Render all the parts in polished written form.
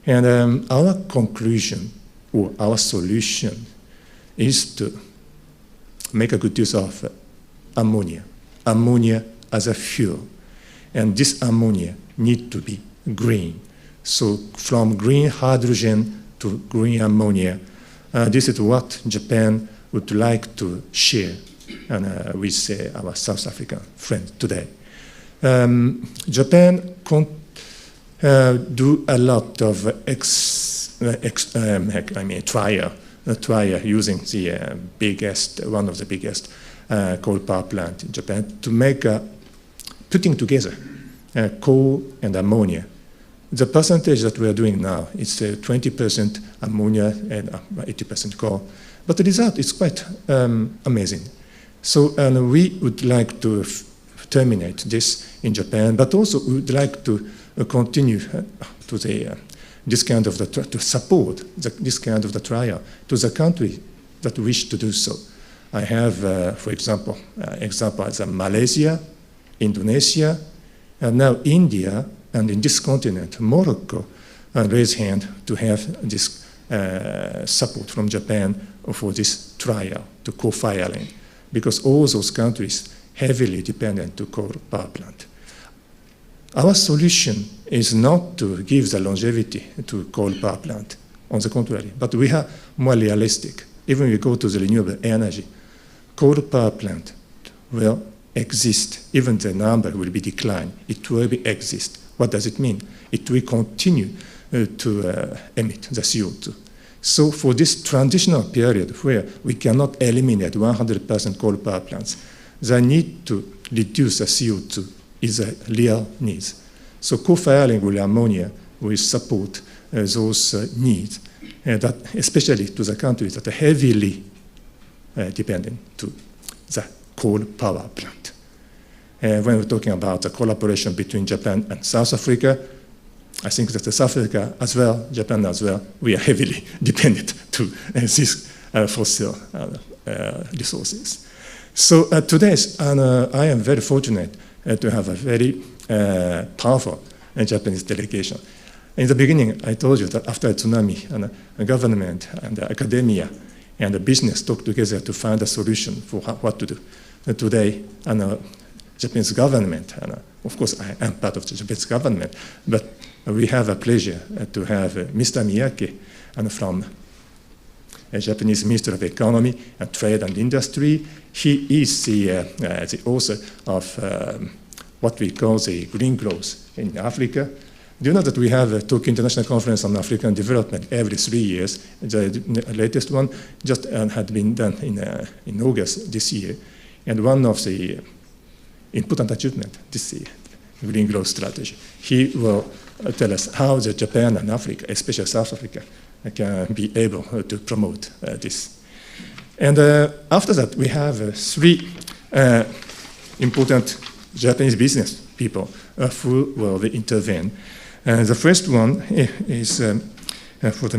And our conclusion or our solution is to make a good use of ammonia as a fuel. And this ammonia need to be green. So from green hydrogen to green ammonia, this is what Japan would like to share with our South African friends today. Japan do a lot of trial using the one of the biggest coal power plant in Japan to make putting together coal and ammonia. The percentage that we are doing now is 20% ammonia and 80% coal, but the result is quite amazing. So we would like to terminate this in Japan, but also we would like to continue to this kind of to support this kind of the trial to the country that wish to do so. I have, for example, as Malaysia, Indonesia, and now India, and in this continent, Morocco, raise hand to have this support from Japan for this trial to co-firing, because all those countries heavily dependent to coal power plant. Our solution is not to give the longevity to coal power plant, on the contrary, but we are more realistic. Even if we go to the renewable energy, coal power plant will exist, even the number will be declined, it will exist. What does it mean? It will continue to emit the CO2. So for this transitional period where we cannot eliminate 100% coal power plants, the need to reduce the CO2 is a real need. So co-firing with ammonia will support those needs, that especially to the countries that are heavily dependent to the coal power plant. When we're talking about the collaboration between Japan and South Africa, I think that South Africa as well, Japan as well, we are heavily dependent to these fossil resources. So today, I am very fortunate to have a very powerful Japanese delegation. In the beginning, I told you that after a tsunami, the government and the academia and the business talked together to find a solution for what to do. Today, Japanese government, and of course I am part of the Japanese government, but we have a pleasure to have Mr. Miyake from Japanese Ministry of Economy and Trade and Industry. He is the author of what we call the green growth in Africa. Do you know that we have a Tokyo International Conference on African Development every 3 years? The latest one just had been done in August this year. And one of the important achievements this year, green growth strategy. He will tell us how the Japan and Africa, especially South Africa, can be able to promote this. And after that, we have 3 important Japanese business people who will intervene. The first one is for the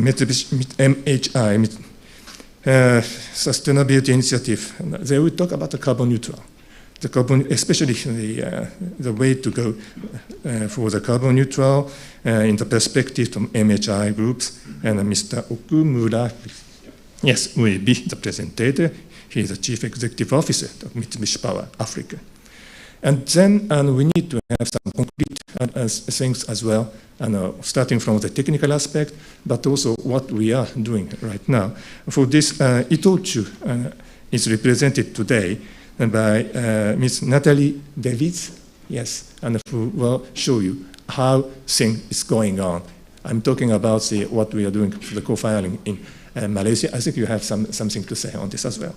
MHI, Sustainability Initiative. They will talk about the carbon neutral. The carbon, especially the way to go for the carbon neutral in the perspective from MHI groups. And Mr. Okumura, yes, will be the presenter. He is the Chief Executive Officer of Mitsubishi Power Africa. And then we need to have some concrete things as well, starting from the technical aspect, but also what we are doing right now. For this, Itochu is represented today by Ms. Natalie Davids, yes, and who will show you how things is going on. I'm talking about what we are doing for the co-firing in Malaysia. I think you have something to say on this as well.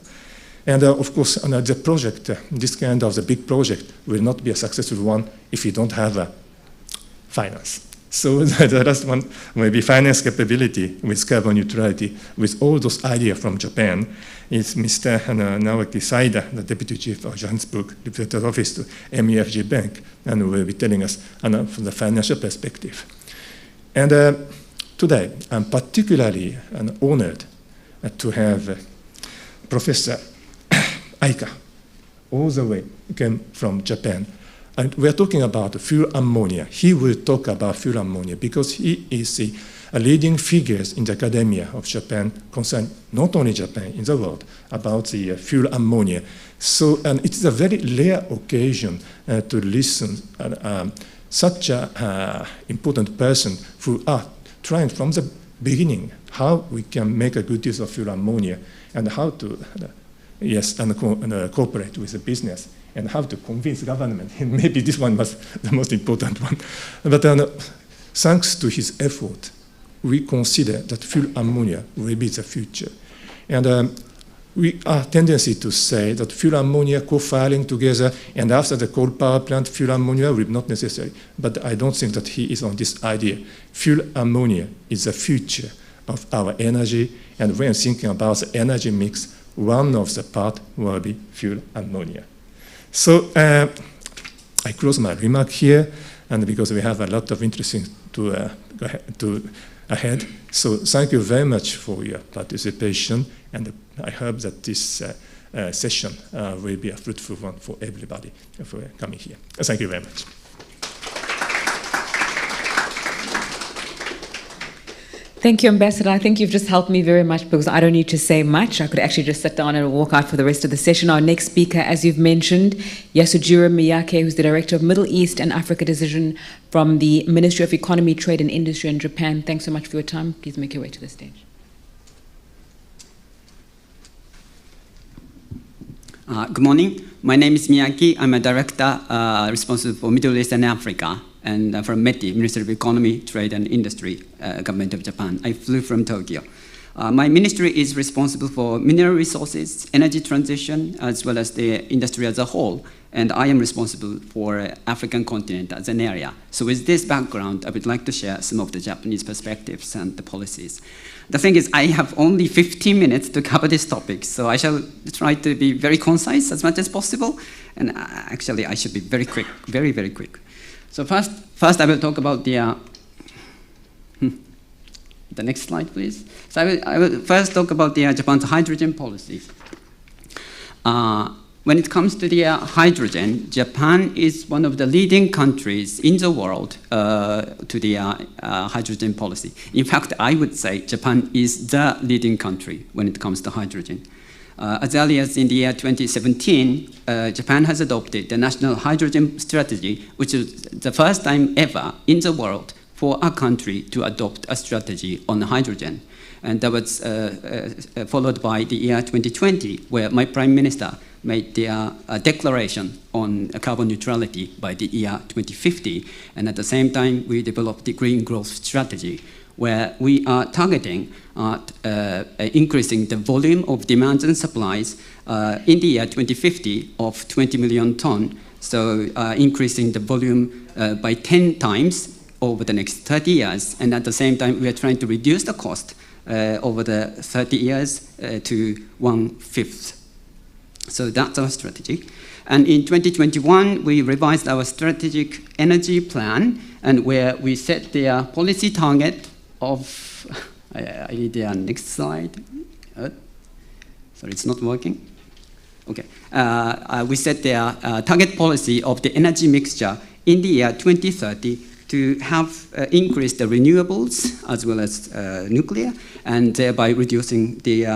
And of course, the project, this kind of the big project will not be a successful one if you don't have finance. So the last one will be finance capability with carbon neutrality, with all those ideas from Japan. Is Mr. Naoki Saida, the Deputy Chief of Johannesburg, Representative Office to MUFG Bank, and will be telling us from the financial perspective. And today, I'm particularly honored to have Professor Aika, all the way came from Japan. and we are talking about fuel ammonia. He will talk about fuel ammonia because he is a leading figure in the academia of Japan, concerned not only Japan, in the world, about the fuel ammonia. So it's a very rare occasion to listen such an important person who are trying from the beginning how we can make a good use of fuel ammonia and how to cooperate with the business and how to convince government. And maybe this one was the most important one. But thanks to his effort, we consider that fuel ammonia will be the future. And we are tendency to say that fuel ammonia co-firing together and after the coal power plant, fuel ammonia will be not necessary. But I don't think that he is on this idea. Fuel ammonia is the future of our energy, and when thinking about the energy mix, one of the part will be fuel ammonia. So I close my remark here, and because we have a lot of interesting to ahead. So thank you very much for your participation, and I hope that this session will be a fruitful one for everybody for coming here. Thank you very much. Thank you, Ambassador. I think you've just helped me very much because I don't need to say much. I could actually just sit down and walk out for the rest of the session. Our next speaker, as you've mentioned, Yasujiro Miyake, who's the Director of Middle East and Africa Division from the Ministry of Economy, Trade and Industry in Japan. Thanks so much for your time. Please make your way to the stage. Good morning. My name is Miyake. I'm a director responsible for Middle East and Africa, and from METI, Ministry of Economy, Trade and Industry, Government of Japan. I flew from Tokyo. My ministry is responsible for mineral resources, energy transition, as well as the industry as a whole, and I am responsible for African continent as an area. So with this background, I would like to share some of the Japanese perspectives and the policies. The thing is, I have only 15 minutes to cover this topic, so I shall try to be very concise as much as possible, and actually I should be very quick, very, very quick. So first I will talk about the next slide, please. So I will first talk about Japan's hydrogen policy. When it comes to the hydrogen, Japan is one of the leading countries in the world to the hydrogen policy. In fact, I would say Japan is the leading country when it comes to hydrogen. As early as in the year 2017, Japan has adopted the National Hydrogen Strategy, which is the first time ever in the world for a country to adopt a strategy on hydrogen. And that was followed by the year 2020, where my Prime Minister made the declaration on carbon neutrality by the year 2050. And at the same time, we developed the Green Growth Strategy, where we are targeting increasing the volume of demands and supplies in the year 2050 of 20 million tons, so increasing the volume by 10 times over the next 30 years. And at the same time, we are trying to reduce the cost over the 30 years to 1/5. So that's our strategy. And in 2021, we revised our strategic energy plan, and where we set the policy target of, I need the next slide. Sorry, it's not working. Okay. We set the target policy of the energy mixture in the year 2030 to have increased the renewables as well as nuclear, and thereby reducing the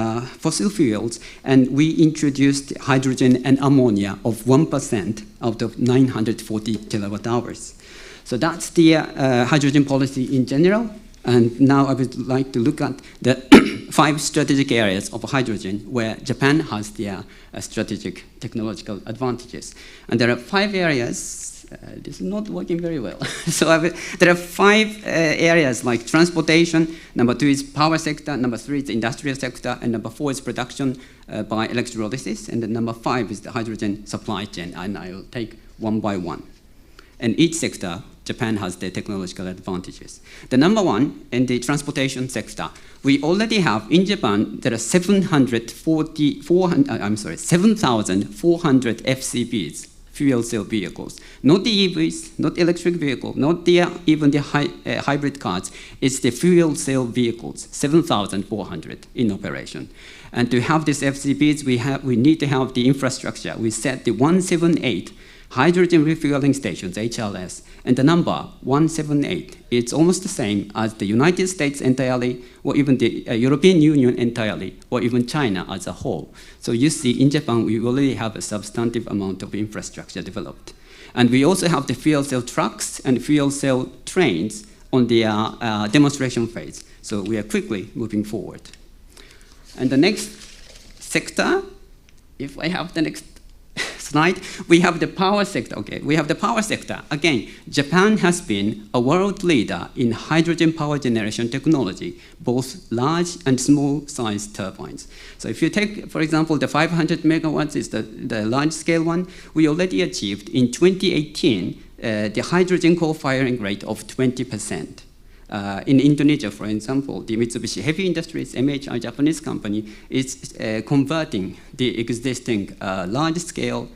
fossil fuels. And we introduced hydrogen and ammonia of 1% out of 940 kilowatt hours. So that's the hydrogen policy in general. And now I would like to look at the 5 strategic areas of hydrogen where Japan has the strategic technological advantages. And there are 5 areas. This is not working very well. So there are 5 areas like transportation, number 2 is power sector, number 3 is the industrial sector, and number 4 is production by electrolysis, and then number 5 is the hydrogen supply chain, and I will take one by one. And each sector, Japan has their technological advantages. The number 1 in the transportation sector, we already have in Japan, there are 7,400 FCVs, fuel cell vehicles. Not the EVs, not electric vehicles, not even the hybrid cars. It's the fuel cell vehicles, 7,400 in operation. And to have these FCVs, we need to have the infrastructure. We set the 178 hydrogen refueling stations, HRS, and the number 178, it's almost the same as the United States entirely, or even the European Union entirely, or even China as a whole. So you see, in Japan, we already have a substantive amount of infrastructure developed. And we also have the fuel cell trucks and fuel cell trains on the demonstration phase. So we are quickly moving forward. And the next sector, if I have the next slide, we have the power sector. Okay, we have the power sector. Again, Japan has been a world leader in hydrogen power generation technology, both large and small size turbines. So if you take, for example, the 500 megawatts is the large scale one, we already achieved in 2018 the hydrogen co-firing rate of 20%. In Indonesia, for example, the Mitsubishi Heavy Industries, MHI Japanese company, is converting the existing large-scale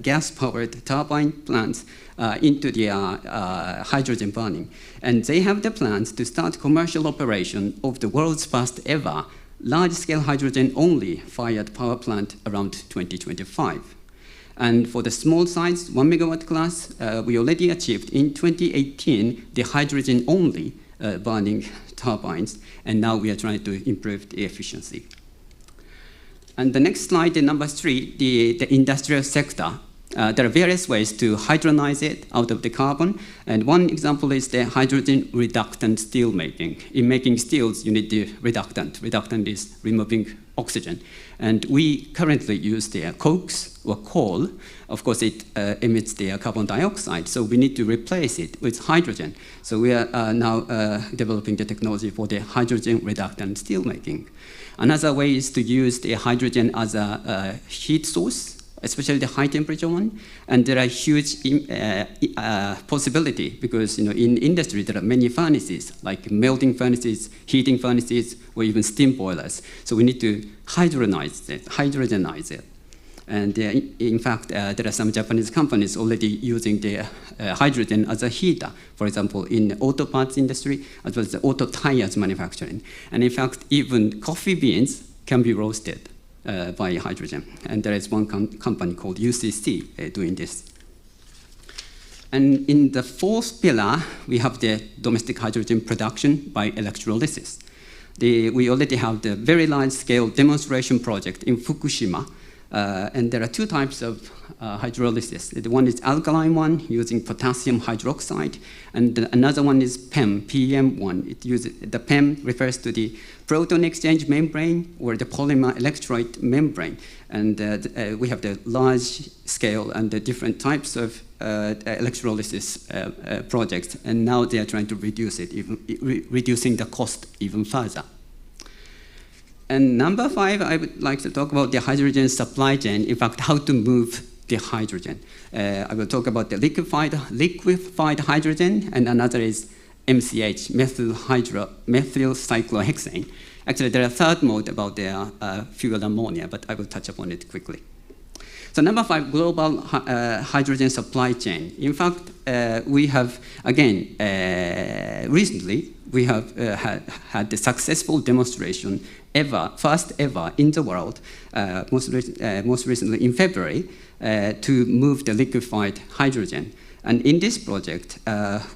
gas-powered turbine plants into the hydrogen burning. And they have the plans to start commercial operation of the world's first ever large-scale hydrogen-only fired power plant around 2025. And for the small size, 1 megawatt class, we already achieved in 2018 the hydrogen-only burning turbines, and now we are trying to improve the efficiency. And the next slide, number 3, the industrial sector. There are various ways to hydronize it out of the carbon, and one example is the hydrogen reductant steel making. In making steels, you need the reductant. Reductant is removing oxygen. And we currently use the cokes or coal. Of course, it emits the carbon dioxide, so we need to replace it with hydrogen. So we are now developing the technology for the hydrogen reductant steel making. Another way is to use the hydrogen as a heat source, especially the high temperature one. And there are huge possibility because in industry there are many furnaces, like melting furnaces, heating furnaces, or even steam boilers. So we need to hydrogenize it. And in fact, there are some Japanese companies already using the hydrogen as a heater, for example, in the auto parts industry, as well as the auto tires manufacturing. And in fact, even coffee beans can be roasted by hydrogen. And there is one company called UCC doing this. And in the fourth pillar, we have the domestic hydrogen production by electrolysis. We already have the very large-scale demonstration project in Fukushima. And there are two types of hydrolysis. The one is alkaline one using potassium hydroxide, and another one is PEM, PM1. The PEM refers to the proton exchange membrane or the polymer electrolyte membrane. And we have the large scale and the different types of electrolysis projects, and now they are trying to reduce it, reducing the cost even further. And number 5, I would like to talk about the hydrogen supply chain, in fact, how to move the hydrogen. I will talk about the liquefied hydrogen, and another is MCH, methyl cyclohexane. Actually, there are a third mode about the fuel ammonia, but I will touch upon it quickly. So number 5, global hydrogen supply chain. In fact, we have, again, recently, we have had the successful demonstration first ever in the world, most recently in February, to move the liquefied hydrogen. And in this project,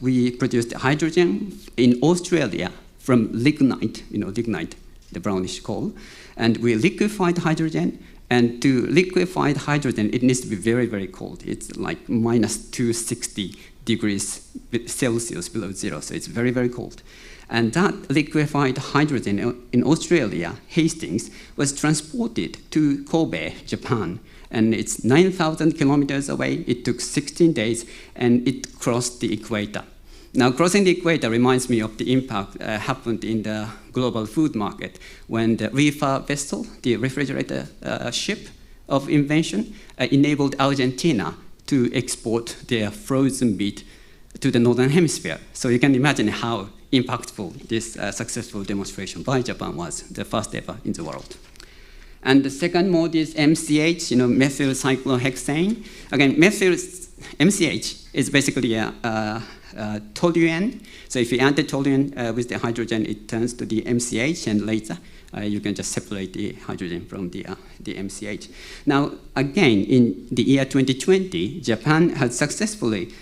we produced hydrogen in Australia from lignite, lignite, the brownish coal, and we liquefied hydrogen. And to liquefied hydrogen, it needs to be very, very cold. It's like minus 260 degrees Celsius below zero, so it's very, very cold. And that liquefied hydrogen in Australia, Hastings, was transported to Kobe, Japan. And it's 9,000 kilometers away. It took 16 days, and it crossed the equator. Now, crossing the equator reminds me of the impact happened in the global food market when the reefer vessel, the refrigerator ship of invention, enabled Argentina to export their frozen meat to the northern hemisphere. So you can imagine how impactful this successful demonstration by Japan was, the first ever in the world. And the second mode is MCH, methyl cyclohexane. Again, MCH is basically a toluene. So if you add the toluene with the hydrogen, it turns to the MCH, and later you can just separate the hydrogen from the MCH. Now, again, in the year 2020, Japan has successfully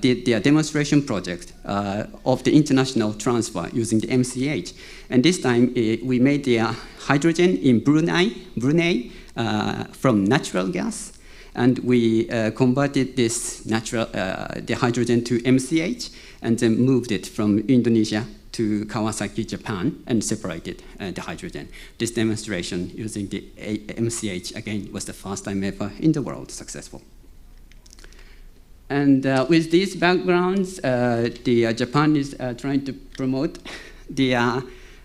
did their demonstration project of the international transfer using the MCH. And this time, we made the hydrogen in Brunei from natural gas. And we converted this the hydrogen to MCH, and then moved it from Indonesia to Kawasaki, Japan, and separated the hydrogen. This demonstration using the MCH, again, was the first time ever in the world successful. And with these backgrounds, Japan is trying to promote the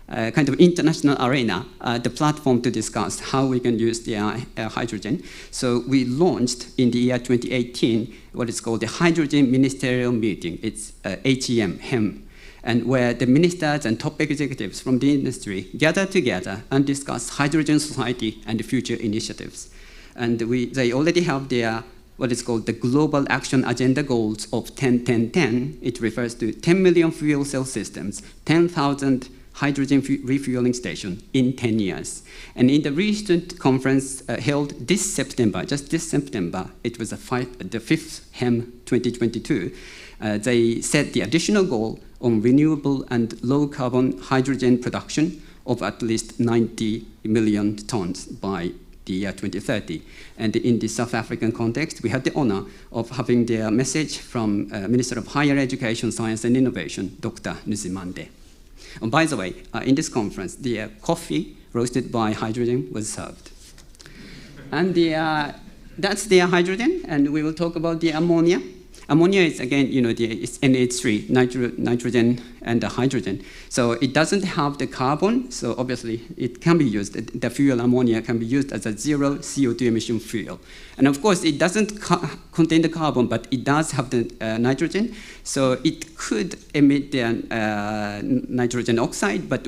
kind of international arena, the platform to discuss how we can use the hydrogen. So we launched in the year 2018 what is called the Hydrogen Ministerial Meeting. It's HEM, and where the ministers and top executives from the industry gather together and discuss hydrogen society and the future initiatives. And they already have their what is called the Global Action Agenda Goals of 10-10-10. It refers to 10 million fuel cell systems, 10,000 hydrogen refueling stations in 10 years. And in the recent conference held this September, just this September, it was the 5th HEM 2022, they set the additional goal on renewable and low-carbon hydrogen production of at least 90 million tons by the year 2030. And in the South African context, we had the honor of having the message from Minister of Higher Education, Science and Innovation, Dr. Nzimande. And by the way, in this conference, the coffee roasted by hydrogen was served. And that's the hydrogen, and we will talk about the ammonia. Ammonia is, again, it's NH3, nitrogen and the hydrogen. So it doesn't have the carbon, so obviously it can be used. The fuel ammonia can be used as a zero CO2 emission fuel. And of course, it doesn't contain the carbon, but it does have the nitrogen. So it could emit the nitrogen oxide, but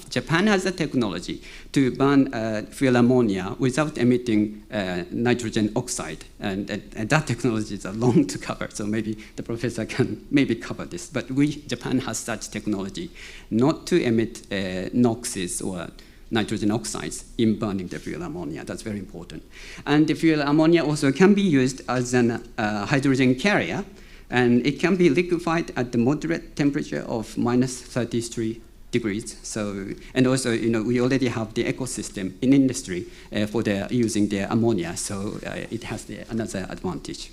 Japan has a technology to burn fuel ammonia without emitting nitrogen oxide. And that technology is long to cover, so maybe the professor can maybe cover this. But Japan has such technology not to emit NOxes or nitrogen oxides in burning the fuel ammonia. That's very important. And the fuel ammonia also can be used as a hydrogen carrier, and it can be liquefied at the moderate temperature of -33 degrees. So, and also, we already have the ecosystem in industry for using the ammonia, so it has another advantage.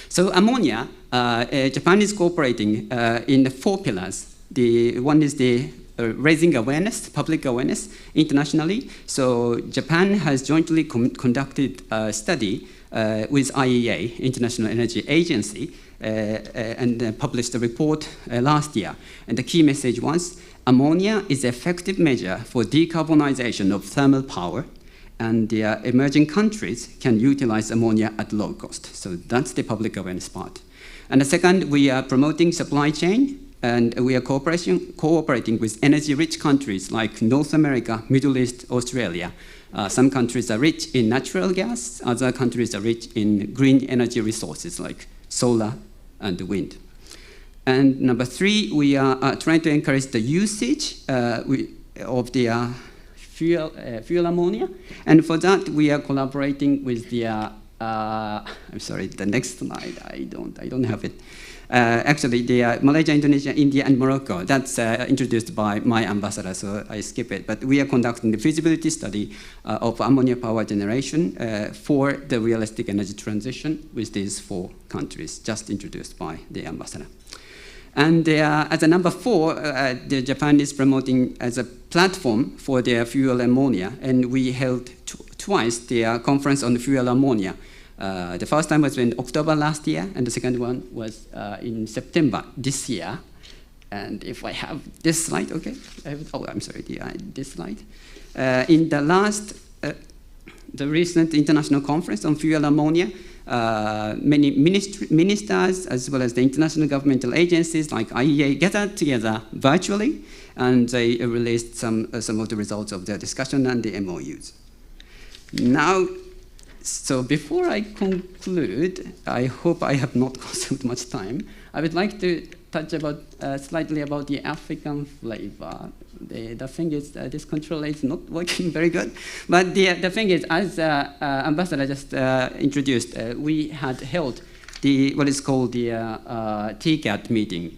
So ammonia, Japan is cooperating in the 4 pillars. One is the raising awareness, public awareness internationally. So Japan has jointly conducted a study with IEA, International Energy Agency, and published a report last year. And the key message was, ammonia is an effective measure for decarbonization of thermal power, and the emerging countries can utilize ammonia at low cost. So that's the public awareness part. And the second, we are promoting supply chain, and we are cooperating with energy-rich countries like North America, Middle East, Australia. Some countries are rich in natural gas, other countries are rich in green energy resources like solar and wind. And number 3, we are trying to encourage the usage of the fuel ammonia. And for that, we are collaborating with the, I'm sorry, the next slide, I don't have it. Actually, the Malaysia, Indonesia, India, and Morocco, that's introduced by my ambassador, so I skip it. But we are conducting the feasibility study of ammonia power generation for the realistic energy transition with these 4 countries, just introduced by the ambassador. And as a number 4, Japan is promoting as a platform for their fuel ammonia, and we held twice the conference on the fuel ammonia. The first time was in October last year, and the second one was in September this year. And if I have this slide, okay. I'm sorry, this slide. In the the recent international conference on fuel ammonia, many ministers, as well as the international governmental agencies like IEA, gathered together virtually, and they released some of the results of their discussion and the MOUs. Now, So before I conclude, I hope I have not consumed much time. I would like to touch about slightly about the African flavor. The thing is, this controller is not working very good. But the thing is, as Ambassador just introduced, we had held what is called the TCAT meeting.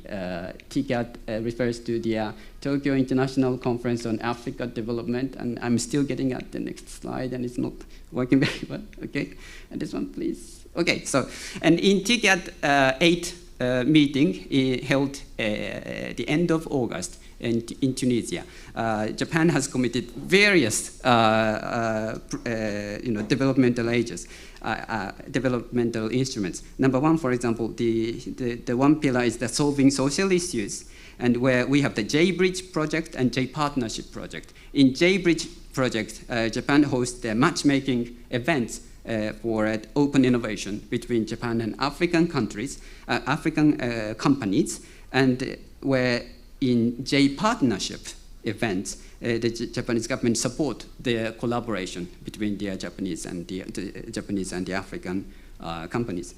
TCAT refers to the Tokyo International Conference on Africa Development, and I'm still getting at the next slide, and it's not working very well. Okay, and this one, please. Okay, so and in TCAT 8 meeting held the end of August in Tunisia, Japan has committed various developmental instruments. Number one, for example, the one pillar is the solving social issues, and where we have the J-Bridge project and J-Partnership project. In J-Bridge project, Japan hosts the matchmaking events for open innovation between Japan and African countries, African companies, and where in J-Partnership events, the Japanese government support the collaboration between the Japanese and the African companies.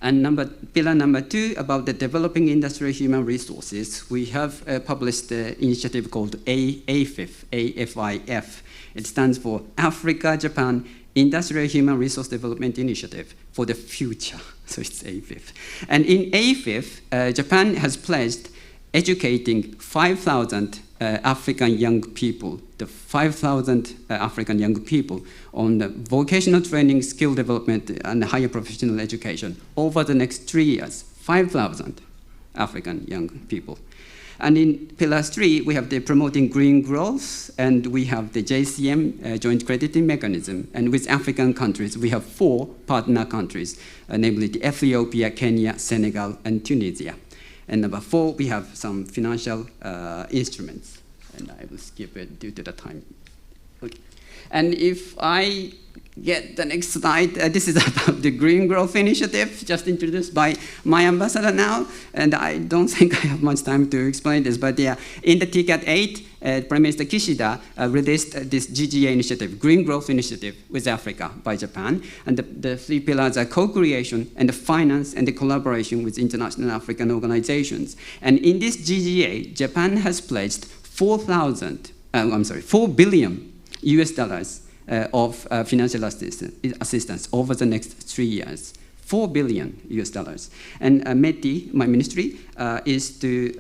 And pillar number 2, about the developing industrial human resources, we have published the initiative called AFIF. It stands for Africa-Japan Industrial Human Resource Development Initiative for the Future. So it's AFIF. And in AFIF, Japan has pledged educating 5,000 African young people, the 5,000 African young people on the vocational training, skill development, and higher professional education over the next 3 years. 5,000 African young people. And in pillar 3, we have the promoting green growth, and we have the JCM, joint crediting mechanism. And with African countries, we have 4 partner countries, namely the Ethiopia, Kenya, Senegal, and Tunisia. And number 4, we have some financial instruments. And I will skip it due to the time. Okay. And if I get the next slide, this is about the Green Growth Initiative, just introduced by my ambassador now. And I don't think I have much time to explain this, but in the TCAT 8, Prime Minister Kishida released this GGA initiative, Green Growth Initiative with Africa by Japan. And the 3 pillars are co-creation and the finance and the collaboration with international African organizations. And in this GGA, Japan has pledged $4 billion US dollars of financial assistance over the next 3 years. $4 billion US dollars. And METI, my ministry, is to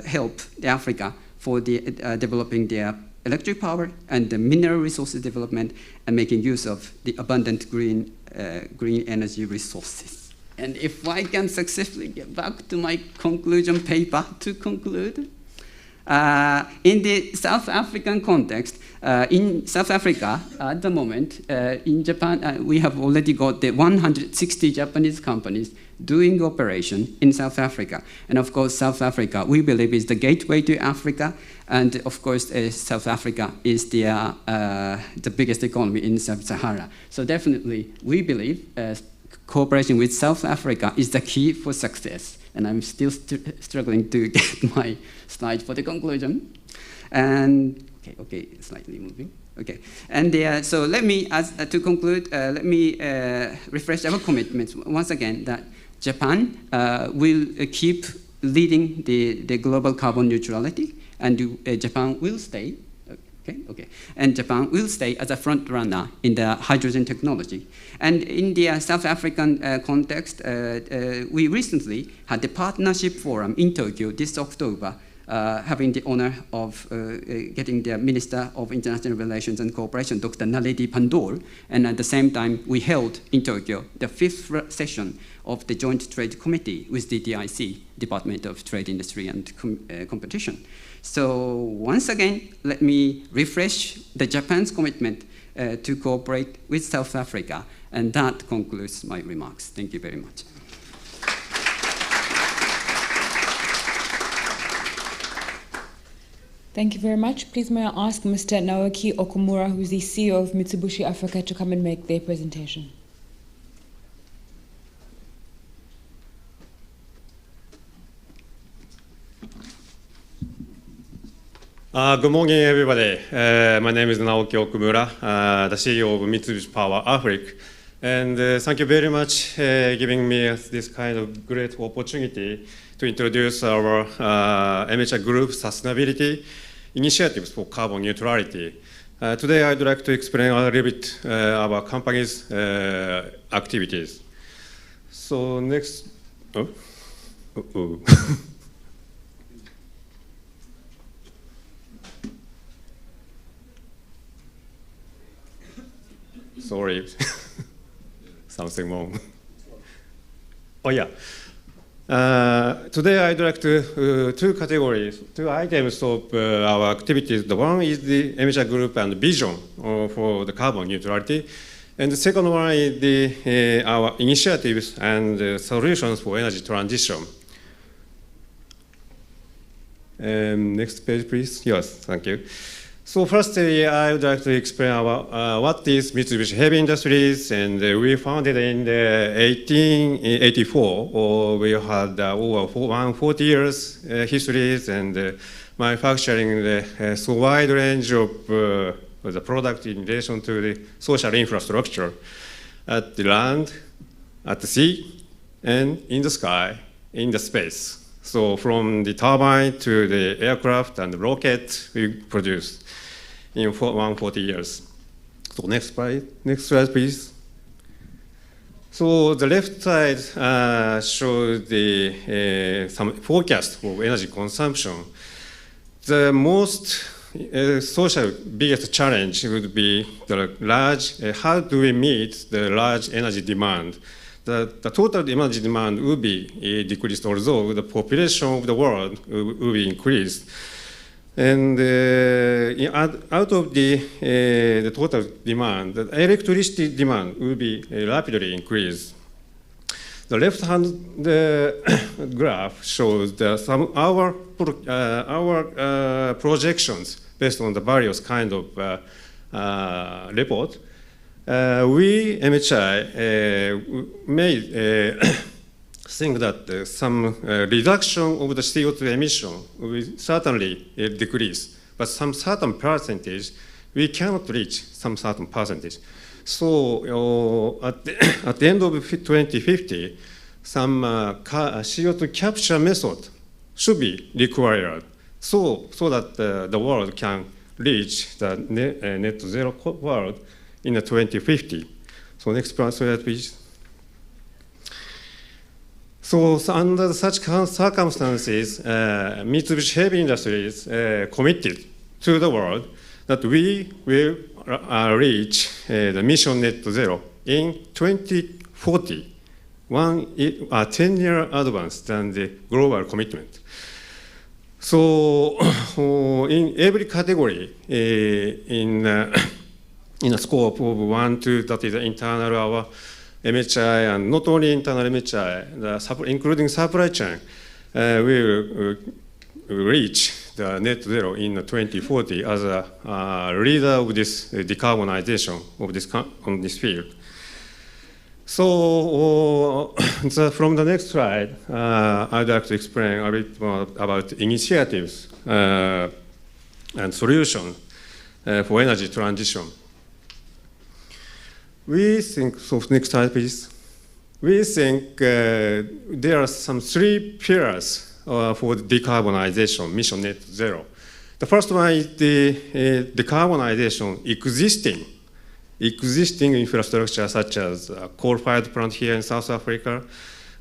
help Africa for developing their electric power and the mineral resources development and making use of the abundant green energy resources. And if I can successfully get back to my conclusion paper to conclude, in the South African context, in South Africa, at the moment, in Japan, we have already got the 160 Japanese companies doing operation in South Africa. And of course, South Africa, we believe, is the gateway to Africa. And of course, South Africa is the biggest economy in Sub-Sahara. So definitely, we believe cooperation with South Africa is the key for success. And I'm still struggling to get my slide for the conclusion. And okay, slightly moving. Okay, and so let me, to conclude, let me refresh our commitments once again that Japan will keep leading the global carbon neutrality, and Japan will stay. And Japan will stay as a front runner in the hydrogen technology. And in the South African context, we recently had the partnership forum in Tokyo this October, having the honor of getting the Minister of International Relations and Cooperation, Dr. Naledi Pandor, and at the same time, we held in Tokyo the 5th session of the Joint Trade Committee with DTIC, Department of Trade, Industry and Competition. So once again, let me refresh the Japan's commitment to cooperate with South Africa, and that concludes my remarks. Thank you very much. Thank you very much. Please may I ask Mr. Naoki Okumura, who is the CEO of Mitsubishi Africa, to come and make their presentation. Good morning, everybody. My name is Naoki Okumura, the CEO of Mitsubishi Power Africa. And thank you very much giving me this kind of great opportunity to introduce our MHI Group sustainability initiatives for carbon neutrality. Today, I'd like to explain a little bit our company's activities. So next, Sorry, something wrong. Oh yeah. Today I'd like to two items of our activities. The one is the MHI Group and vision for the carbon neutrality, and the second one is the our initiatives and solutions for energy transition. Next page, please. Yes, thank you. So firstly, I would like to explain our, what is Mitsubishi Heavy Industries, and we founded in 1884. We had over 140 years histories and manufacturing so wide range of the product in relation to the social infrastructure at the land, at the sea, and in the sky, in the space. So from the turbine to the aircraft and the rocket we produced in 140 years. So next slide, please. So the left side shows the some forecast for energy consumption. The most social biggest challenge would be the large. How do we meet the large energy demand? The total energy demand will be decreased, although the population of the world will be increased. And out of the total demand, the electricity demand will be rapidly increased. The left-hand graph shows our projections based on the various kind of report. We, MHI, may think that some reduction of the CO2 emission will certainly decrease, but some certain percentage, we cannot reach some certain percentage. So at the end of 2050, some CO2 capture method should be required so that the world can reach the net zero world in 2050. So next slide, please. So under such circumstances, Mitsubishi Heavy Industries committed to the world that we will reach the mission net zero in 2040, 10-year advance than the global commitment. So in every category, in a scope of 1, 2, that is internal our MHI, and not only internal MHI, including supply chain, we will reach the net zero in 2040 as a leader of this decarbonization of this on this field. So from the next slide, I'd like to explain a bit more about initiatives and solutions for energy transition. We think, so next slide, please. We think there are some three pillars for the decarbonization, mission net zero. The first one is the decarbonization existing infrastructure, such as coal-fired plant here in South Africa.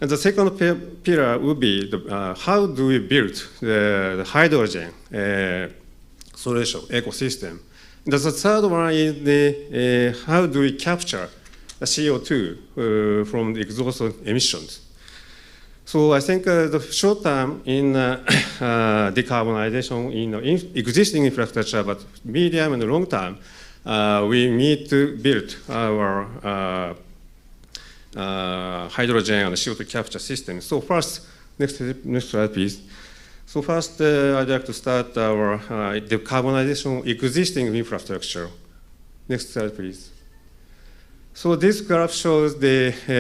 And the second pillar would be how do we build the hydrogen solution ecosystem. The third one is how do we capture the CO2 from the exhaust emissions. So I think the short term in decarbonization in existing infrastructure, but medium and long term, we need to build our hydrogen and CO2 capture system. So first, next slide, please. So first, I'd like to start our decarbonization existing infrastructure. Next slide, please. So this graph shows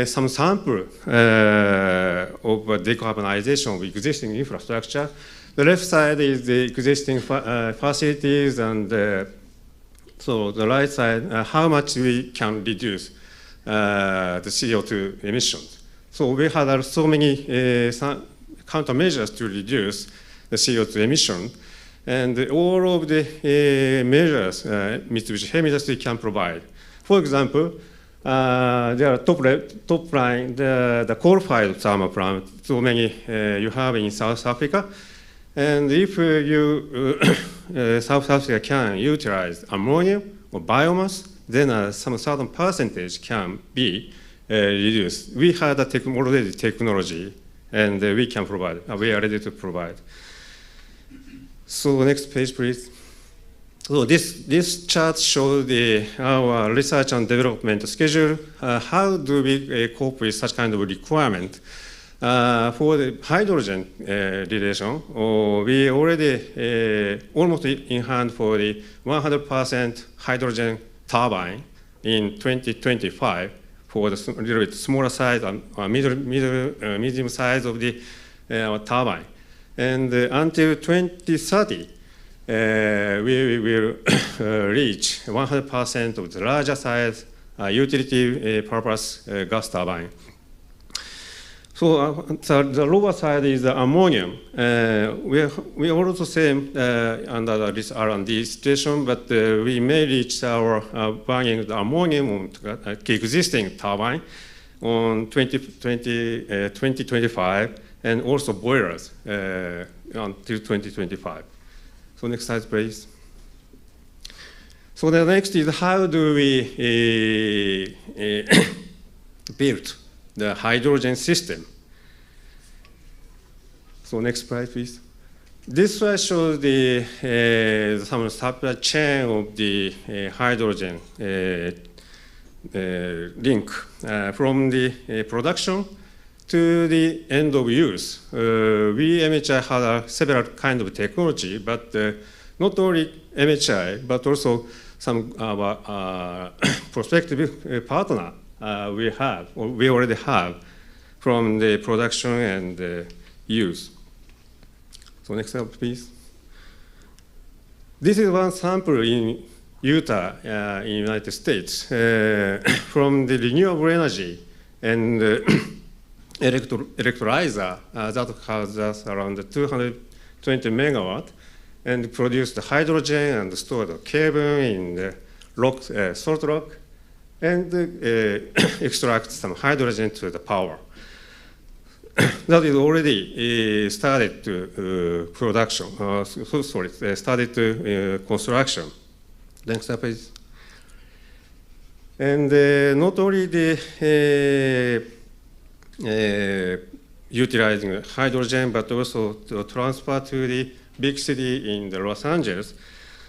some sample of decarbonization of existing infrastructure. the left side is the existing facilities, and so the right side, how much we can reduce the CO2 emissions. So we had so many countermeasures to reduce the CO2 emission, and all of the measures Mitsubishi Heavy Industry can provide. For example, there are top line, the coal-fired thermal plant, so many you have in South Africa. And if South Africa can utilize ammonia or biomass, then some certain percentage can be reduced. We had a technology, and we can provide. We are ready to provide. So next page, please. So this chart shows our research and development schedule. How do we cope with such kind of requirement? For the hydrogen relation, we already almost in hand for the 100% hydrogen turbine in 2025 for the little bit smaller size and medium size of the turbine. And until 2030, we will reach 100% of the larger size utility purpose gas turbine. So the lower side is the ammonium. We also same under this R&D situation, but we may reach our burning the ammonium on existing turbine on 2025, and also boilers until 2025. So next slide, please. So the next is how do we build the hydrogen system. So next slide, please. This slide shows the some supply chain of the hydrogen link from the production to the end of use. We MHI had several kinds of technology, but not only MHI, but also some prospective partner we already have from the production and use. So next slide, please. This is one sample in Utah, in United States, from the renewable energy and electrolyzer that has around 220 megawatt, and produce the hydrogen and store the carbon in the rock, salt rock, and extract some hydrogen to the power. That is already started to production. Started to construction. Next slide, please. And not only the utilizing hydrogen, but also to transfer to the big city in the Los Angeles.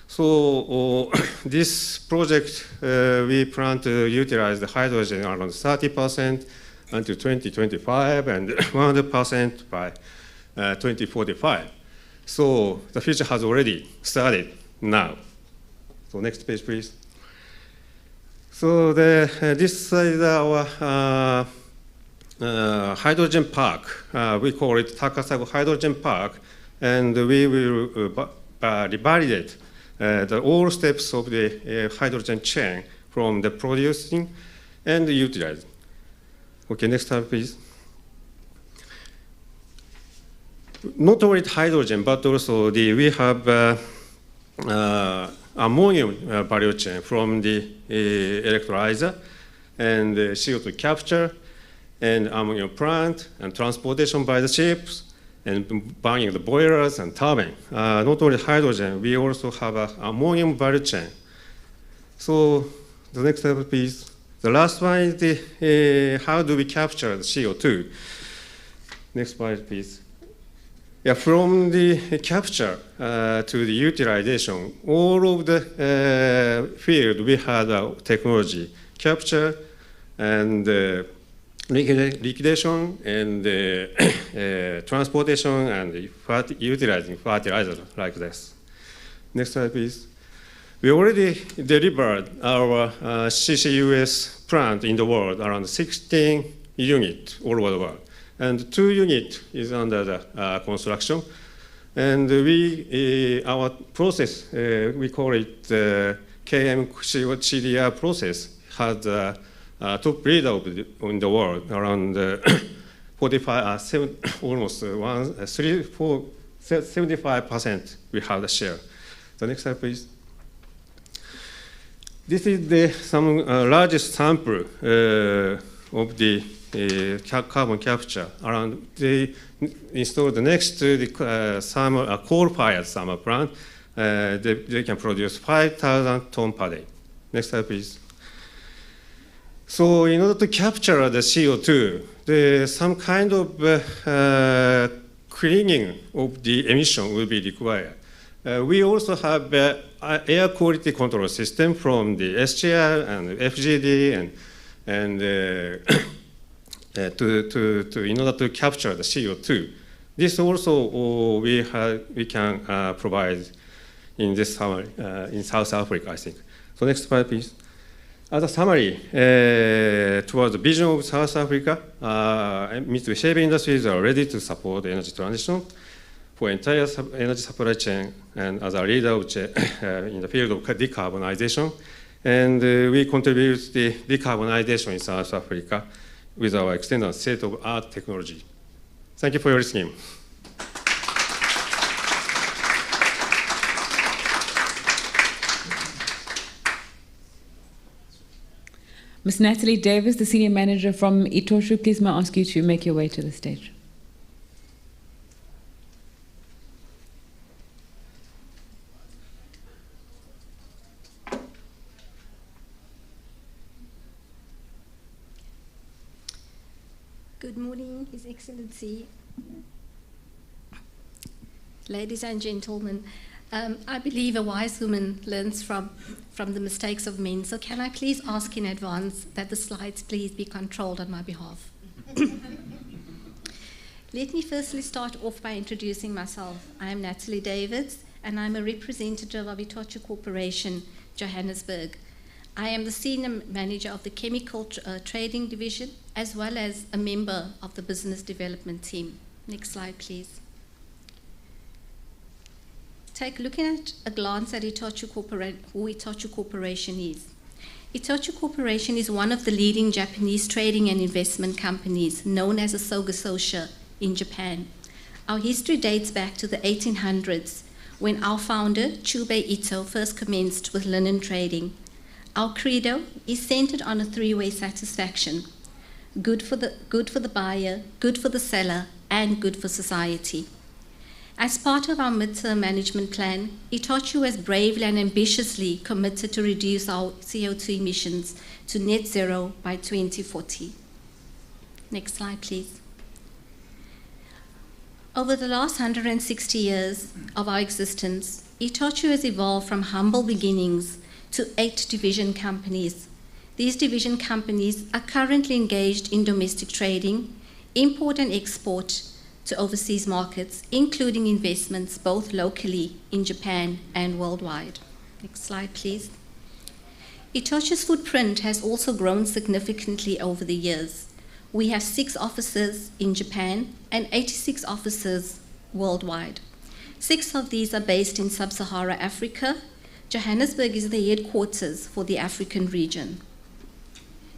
So this project, we plan to utilize the hydrogen around 30% until 2025 and 100% by 2045. So the future has already started now. So next page, please. So this is our hydrogen park. We call it Takasago Hydrogen Park, and we will validate all steps of the hydrogen chain from the producing and the utilizing. Okay, next slide, please. Not only hydrogen, but also we have ammonium value chain from the electrolyzer and CO2 capture and ammonia plant and transportation by the ships and burning the boilers and turbine. Not only hydrogen, we also have an ammonium value chain. So the next slide, please. The last one is the how do we capture the CO2? Next slide, please. Yeah, from the capture to the utilization, all of the field we had technology capture and liquidation and transportation and utilizing fertilizer like this. Next slide, please. We already delivered our CCUS plant in the world, around 16 units all over the world. And 2 units is under the construction. And our process, we call it KM-CDR process, has top leader in the world, around 75% we have the share. The next slide, please. This is the largest sample of the carbon capture. They installed next to the coal-fired thermal plant. They can produce 5,000 tons per day. Next slide, please. So in order to capture the CO2, some kind of cleaning of the emission will be required. We also have air quality control system from the SGR and FGD and in order to capture the CO2. This also we can provide in this summary in South Africa, I think. So next slide, please. As a summary, towards the vision of South Africa, Mitsubishi Heavy Industries are ready to support the energy transition for entire energy supply chain and as a leader in the field of decarbonization. And we contribute to the decarbonization in South Africa with our extended state-of-art technology. Thank you for your listening. Ms. Natalie Davis, the Senior Manager from Itochu, please may I ask you to make your way to the stage. Good morning, His Excellency. Ladies and gentlemen, I believe a wise woman learns from the mistakes of men. So can I please ask in advance that the slides please be controlled on my behalf? Let me firstly start off by introducing myself. I am Natalie Davis, and I'm a representative of Itochu Corporation, Johannesburg. I am the Senior Manager of the Chemical Trading Division, as well as a member of the Business Development Team. Next slide, please. Looking at a glance at who Itochu Corporation is. Itochu Corporation is one of the leading Japanese trading and investment companies, known as a Soga in Japan. Our history dates back to the 1800s, when our founder, Chubei Ito, first commenced with linen trading. Our credo is centered on a three-way satisfaction: good for the buyer, good for the seller, and good for society. As part of our midterm management plan, Itochu has bravely and ambitiously committed to reduce our CO2 emissions to net zero by 2040. Next slide, please. Over the last 160 years of our existence, Itochu has evolved from humble beginnings to 8 division companies. These division companies are currently engaged in domestic trading, import and export to overseas markets, including investments both locally in Japan and worldwide. Next slide, please. Itochu's footprint has also grown significantly over the years. We have 6 offices in Japan and 86 offices worldwide. 6 of these are based in sub-Saharan Africa. Johannesburg is the headquarters for the African region.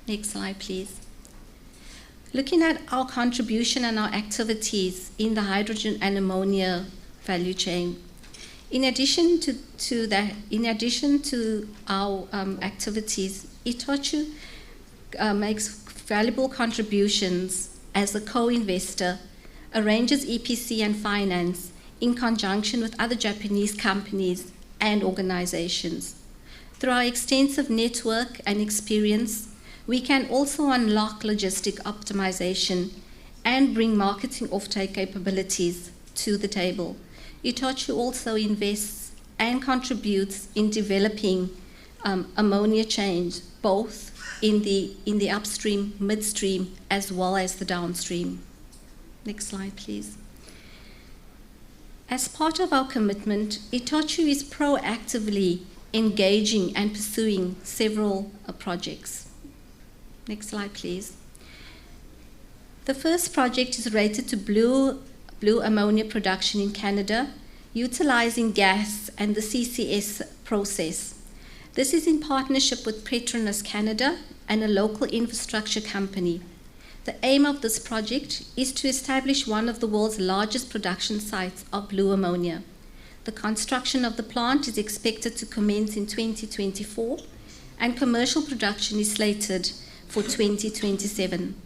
Next slide, please. Looking at our contribution and our activities in the hydrogen and ammonia value chain. In addition to our activities, Itochu makes valuable contributions as a co-investor, arranges EPC and finance in conjunction with other Japanese companies and organizations. Through our extensive network and experience, we can also unlock logistic optimization and bring marketing offtake capabilities to the table. Itochu also invests and contributes in developing ammonia chains, both in the upstream, midstream, as well as the downstream. Next slide, please. As part of our commitment, Itochu is proactively engaging and pursuing several projects. Next slide, please. The first project is related to blue ammonia production in Canada, utilizing gas and the CCS process. This is in partnership with Petronas Canada and a local infrastructure company. The aim of this project is to establish one of the world's largest production sites of blue ammonia. The construction of the plant is expected to commence in 2024, and commercial production is slated for 2027.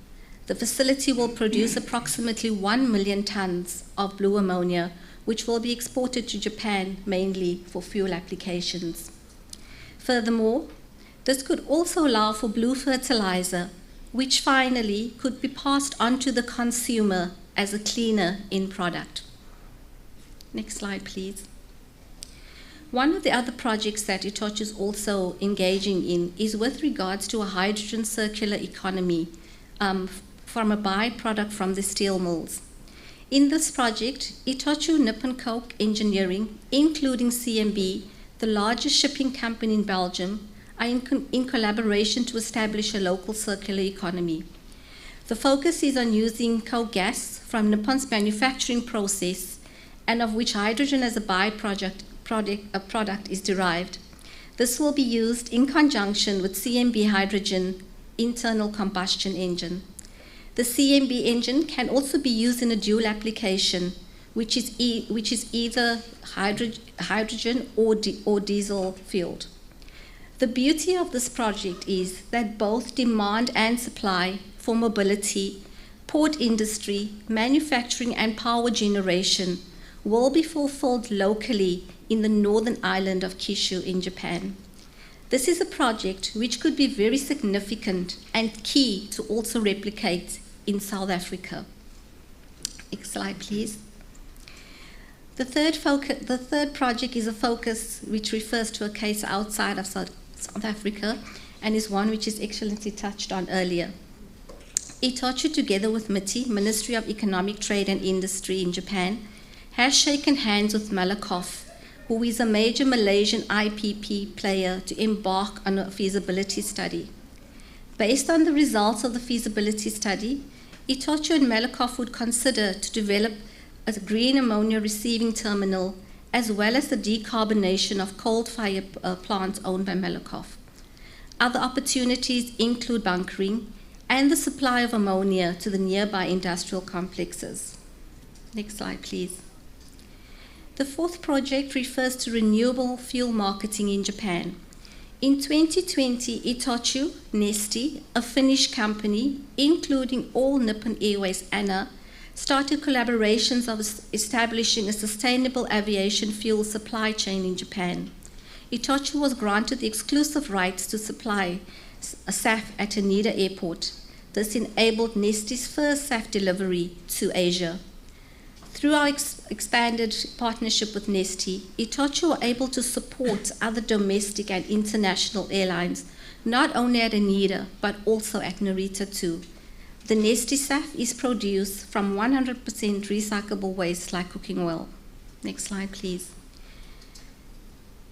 The facility will produce approximately 1 million tons of blue ammonia, which will be exported to Japan mainly for fuel applications. Furthermore, this could also allow for blue fertilizer, which finally could be passed on to the consumer as a cleaner end product. Next slide, please. One of the other projects that ITOCHU is also engaging in is with regards to a hydrogen circular economy from a byproduct from the steel mills. In this project, ITOCHU Nippon Coke Engineering, including CMB, the largest shipping company in Belgium, are in collaboration to establish a local circular economy. The focus is on using coke gas from Nippon's manufacturing process, and of which hydrogen as a byproduct product is derived. This will be used in conjunction with CMB hydrogen internal combustion engine. The CMB engine can also be used in a dual application, which is either hydrogen or diesel fueled. The beauty of this project is that both demand and supply for mobility, port industry, manufacturing and power generation will be fulfilled locally in the northern island of Kyushu in Japan. This is a project which could be very significant and key to also replicate in South Africa. Next slide, please. The third project is a focus which refers to a case outside of South Africa and is one which is excellently touched on earlier. ITOCHU, together with MITI, Ministry of Economic Trade and Industry in Japan, has shaken hands with Malakoff, who is a major Malaysian IPP player, to embark on a feasibility study. Based on the results of the feasibility study, ITOCHU and Malakoff would consider to develop a green ammonia receiving terminal, as well as the decarbonation of coal-fired plants owned by Malakoff. Other opportunities include bunkering and the supply of ammonia to the nearby industrial complexes. Next slide, please. The fourth project refers to renewable fuel marketing in Japan. In 2020, ITOCHU, Neste, a Finnish company, including all Nippon Airways ANA, started collaborations of establishing a sustainable aviation fuel supply chain in Japan. ITOCHU was granted the exclusive rights to supply a SAF at Haneda Airport. This enabled Neste's first SAF delivery to Asia. Through our expanded partnership with Neste, ITOCHU were able to support other domestic and international airlines, not only at Haneda, but also at Narita too. The Neste SAF is produced from 100% recyclable waste like cooking oil. Next slide, please.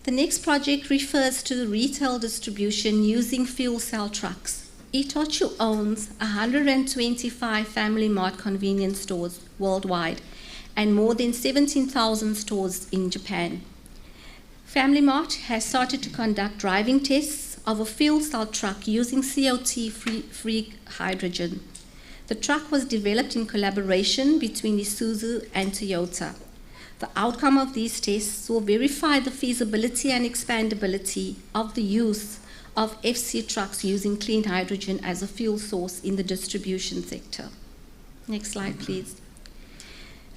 The next project refers to retail distribution using fuel cell trucks. ITOCHU owns 125 Family Mart convenience stores worldwide and more than 17,000 stores in Japan. Family Mart has started to conduct driving tests of a fuel cell truck using CO2-free hydrogen. The truck was developed in collaboration between Isuzu and Toyota. The outcome of these tests will verify the feasibility and expandability of the use of FC trucks using clean hydrogen as a fuel source in the distribution sector. Next slide, please.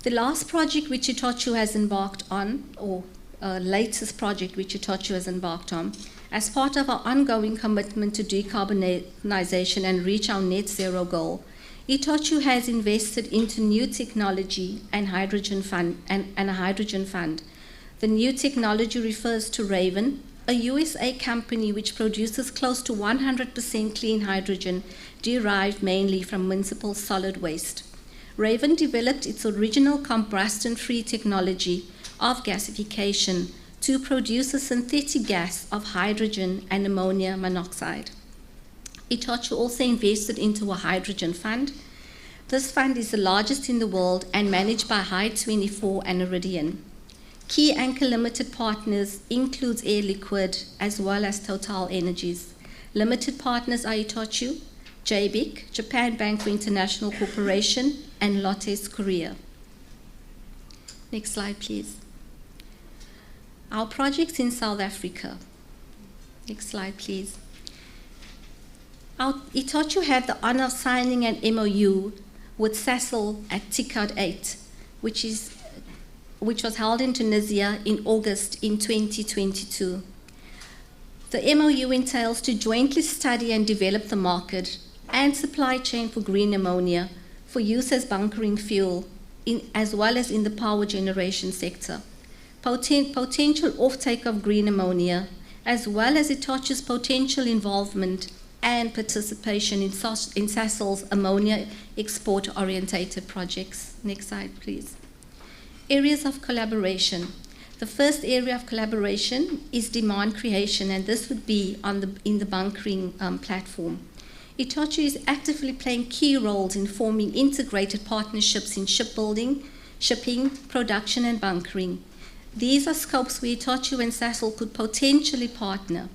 The last project which ITOCHU has embarked on, or latest project which ITOCHU has embarked on, as part of our ongoing commitment to decarbonization and reach our net zero goal, ITOCHU has invested into new technology and a hydrogen fund. The new technology refers to Raven, a USA company which produces close to 100% clean hydrogen derived mainly from municipal solid waste. Raven developed its original combustion-free technology of gasification to produce a synthetic gas of hydrogen and ammonia monoxide. ITOCHU also invested into a hydrogen fund. This fund is the largest in the world and managed by Hy24 and Iridian. Key anchor limited partners includes Air Liquide as well as Total Energies. Limited partners are Itochu, JBIC, Japan Bank for International Corporation, and Lottes Korea. Next slide, please. Our projects in South Africa. Next slide, please. Itochu had the honor of signing an MOU with SASL at TICAD 8, which was held in Tunisia in August in 2022. The MOU entails to jointly study and develop the market and supply chain for green ammonia for use as bunkering fuel, as well as in the power generation sector. Potential offtake of green ammonia, as well as Itochu's potential involvement and participation in SASL's ammonia export-orientated projects. Next slide, please. Areas of collaboration. The first area of collaboration is demand creation, and this would be in the bunkering platform. Itochu is actively playing key roles in forming integrated partnerships in shipbuilding, shipping, production, and bunkering. These are scopes where Itochu and SASL could potentially partner.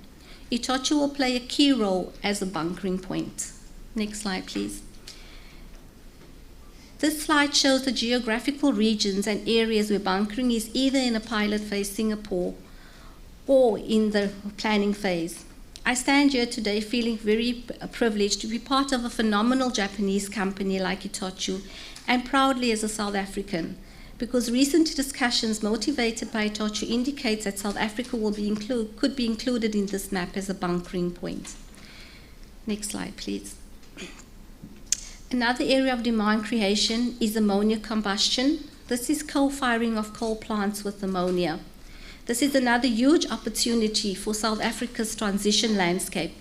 Itochu will play a key role as a bunkering point. Next slide, please. This slide shows the geographical regions and areas where bunkering is either in a pilot phase, Singapore, or in the planning phase. I stand here today feeling very privileged to be part of a phenomenal Japanese company like Itochu, and proudly as a South African, because recent discussions motivated by Itochu indicates that South Africa could be included in this map as a bunkering point. Next slide, please. Another area of demand creation is ammonia combustion. This is co-firing of coal plants with ammonia. This is another huge opportunity for South Africa's transition landscape.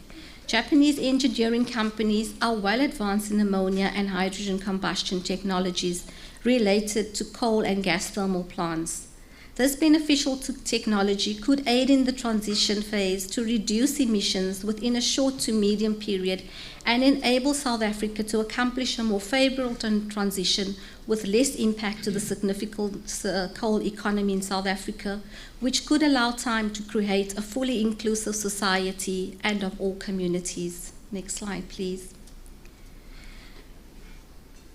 Japanese engineering companies are well advanced in ammonia and hydrogen combustion technologies related to coal and gas thermal plants. This beneficial technology could aid in the transition phase to reduce emissions within a short to medium period and enable South Africa to accomplish a more favorable transition with less impact to the significant coal economy in South Africa, which could allow time to create a fully inclusive society and of all communities. Next slide, please.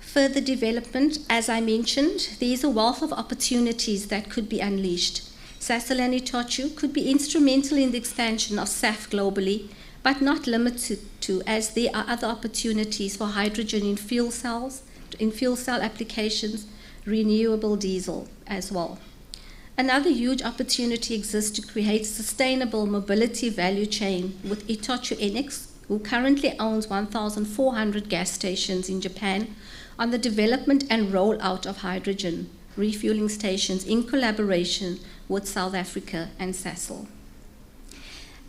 Further development, as I mentioned, there is a wealth of opportunities that could be unleashed. SASL and Itochu could be instrumental in the expansion of SAF globally, but not limited to, as there are other opportunities for hydrogen in fuel cell applications, renewable diesel as well. Another huge opportunity exists to create sustainable mobility value chain with Itochu Enex, who currently owns 1,400 gas stations in Japan, on the development and rollout of hydrogen refueling stations in collaboration with South Africa and SASL.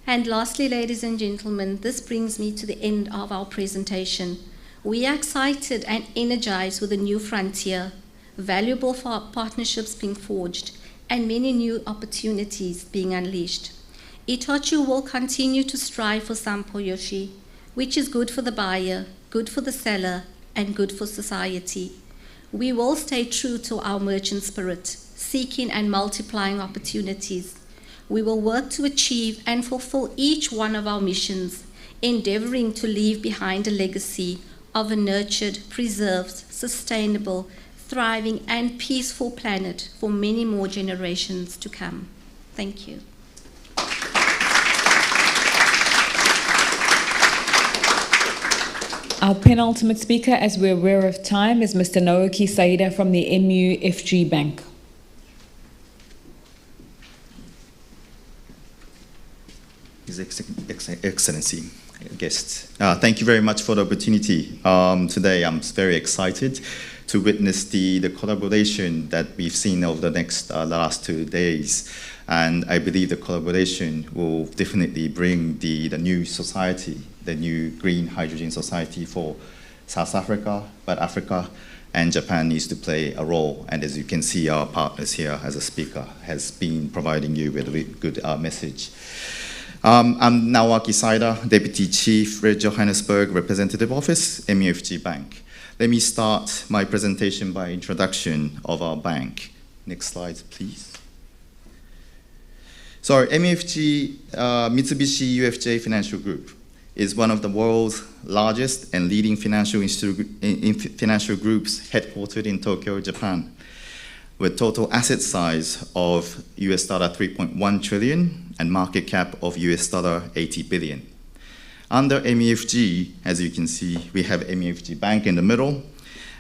And lastly, ladies and gentlemen, this brings me to the end of our presentation. We are excited and energized with a new frontier, valuable for our partnerships being forged, and many new opportunities being unleashed. Itochu will continue to strive for Sampo-yoshi, which is good for the buyer, good for the seller, and good for society. We will stay true to our merchant spirit, seeking and multiplying opportunities. We will work to achieve and fulfill each one of our missions, endeavoring to leave behind a legacy of a nurtured, preserved, sustainable, thriving, and peaceful planet for many more generations to come. Thank you. Our penultimate speaker, as we're aware of time, is Mr. Naoki Saida from the MUFG Bank. His Excellency, guests, thank you very much for the opportunity. Today I'm very excited to witness the collaboration that we've seen over the last 2 days. And I believe the collaboration will definitely bring the new society, the new green hydrogen society for South Africa, but Africa and Japan needs to play a role. And as you can see, our partners here as a speaker has been providing you with a good message. I'm Naoki Saida, Deputy Chief, Johannesburg Representative Office, MUFG Bank. Let me start my presentation by introduction of our bank. Next slide, please. So MUFG, Mitsubishi UFJ Financial Group, is one of the world's largest and leading financial groups headquartered in Tokyo, Japan, with total asset size of US dollar 3.1 trillion and market cap of US dollar 80 billion. Under MUFG, as you can see, we have MUFG Bank in the middle.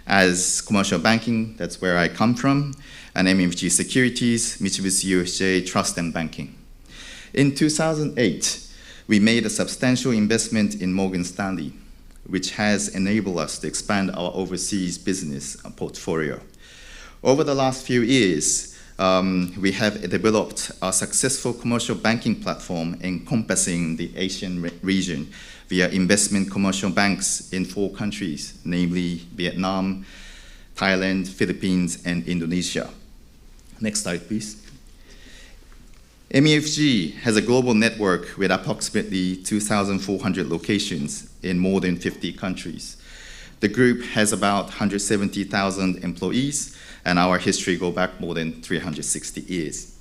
As commercial banking, that's where I come from, and MUFG Securities, Mitsubishi UFJ Trust and Banking. In 2008, we made a substantial investment in Morgan Stanley, which has enabled us to expand our overseas business portfolio. Over the last few years, we have developed a successful commercial banking platform encompassing the Asian region via investment commercial banks in 4 countries, namely Vietnam, Thailand, Philippines, and Indonesia. Next slide, please. MUFG has a global network with approximately 2,400 locations in more than 50 countries. The group has about 170,000 employees, and our history goes back more than 360 years.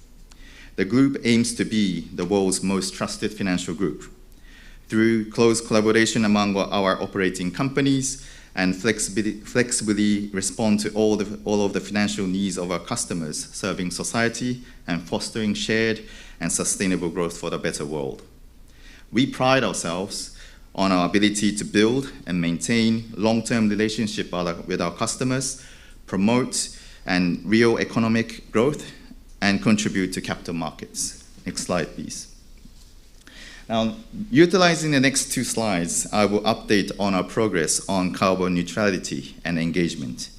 The group aims to be the world's most trusted financial group. Through close collaboration among our operating companies and flexibly respond to all of the financial needs of our customers, serving society and fostering shared and sustainable growth for the better world. We pride ourselves on our ability to build and maintain long-term relationships with our customers, promote and real economic growth, and contribute to capital markets. Next slide, please. Now, utilizing the next 2 slides, I will update on our progress on carbon neutrality and engagement.